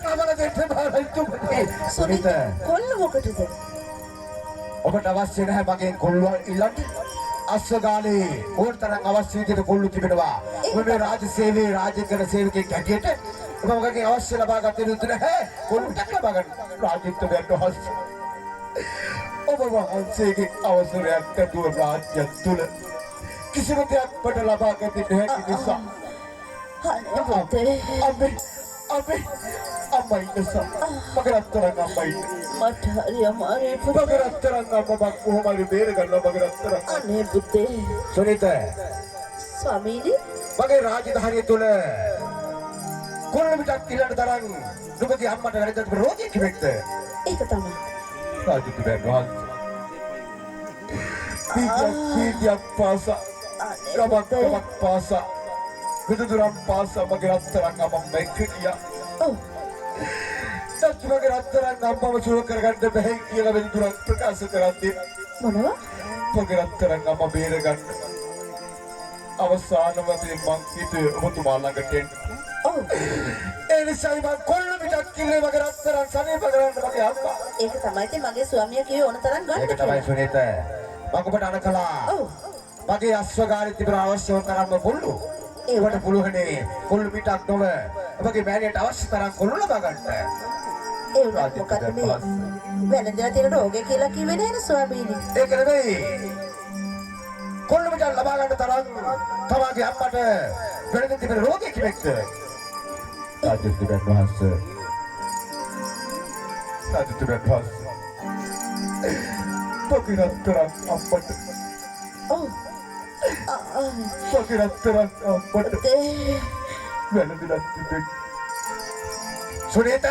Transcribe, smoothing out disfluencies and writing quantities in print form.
කවල දෙන්න බෑ තුමේ. සුනිත කොල්ල මොකටද? ඔබට අවශ්‍ය නැහැ මගෙන් කොල්ල ඉල්ලන්න. අස්වගාලේ ඕනතරම් අවශ්‍ය විදිහට කොල්ලු තිබෙනවා. ඔබ මේ රාජ්‍ය සේවයේ රාජ්‍යකරණ සේවකයෙක් හැටියට ඔබ මගෙන් අවශ්‍ය ලබා ගත යුතු නැහැ. කොල්ලුටක් ලබා ගන්න. රාජ්‍යත්වයට අවශ්‍ය. ඔබ වහන්සේගේ අවසරයක් නැතුව රාජ්‍ය තුල කිසිම දෙයක් මට ලබා ගන්න නැහැ නිසා. අනේ පුතේ අම්මයි නිසා මගේ රත්තරන් අම්මයි. මට හරි අමාරුයි පුතේ. මගේ රත්තරන් අම්මා කොහොම හරි බේර ගන්න මගේ රත්තරන්. අනේ පුතේ. සුනිත ස්වාමීනි මගේ රාජධානිය තුල කොල්ල මිටක් ඉල්ලන තරම් නුඹගේ අම්මට වැරද්දක් රෝගී කිවෙක්ද? ඒක තමයි. රාජිත බෑගහත් පීඩියක් පාසා ගමක් පාසා විදුදුරම් පාසා මගේ රත්තරන් අම්මා මෙක්කියා. ඔව්. මගේ රත්තරන් අම්මව සුව කරගන්න බැහැ කියලා විදුදුරම් ප්‍රකාශ කරද්දී මොනවා? මගේ රත්තරන් අම්මා බේර ගන්න අවසානම මේ මං හිතුවේ ඔබතුමා ළඟට එන්න. ඔව්. ඒ නිසා මම කොල්ල මිටක් කිල්ලේ මගේ රත්තරන් සනීප කරන්න මගේ අම්මා. ඒක තමයි ඉතින් මගේ ස්වාමියා කිව්වේ ඕන තරම් ගන්න ඒක තමයි සුනිත. මම ඔබට අනකලා. ඔව්. මගේ අස්වගාරේ තිබෙන අවශ්‍ය තරම්ම කොල්ලු. ඒවට පුළුවන්නේ කොල්ලු මිටක් නොව ඔබගේ මෑණියට අවශ්‍ය තරම් කොල්ලු ලබා ගන්න. ඒ උනත් මොකද මේ වෙනදලා තියෙන රෝගේ කියලා කිව්වේ නේද ස්වාමීනි? ඒක නෙවෙයි. කොල්ලු මිටක් ලබා ගන්න තරම් තමගේ අම්මට වෙනද තිබෙන රෝගී කෙනෙක්ද? රාජ්‍යත්වයට වහන්ස. රාජ්‍යත්වයට වහන්ස. පොකිරත්තරක් අපට. ඔව්. පොකිරත්තරක් අපට. වෙනදලා තිබෙන. සුනිත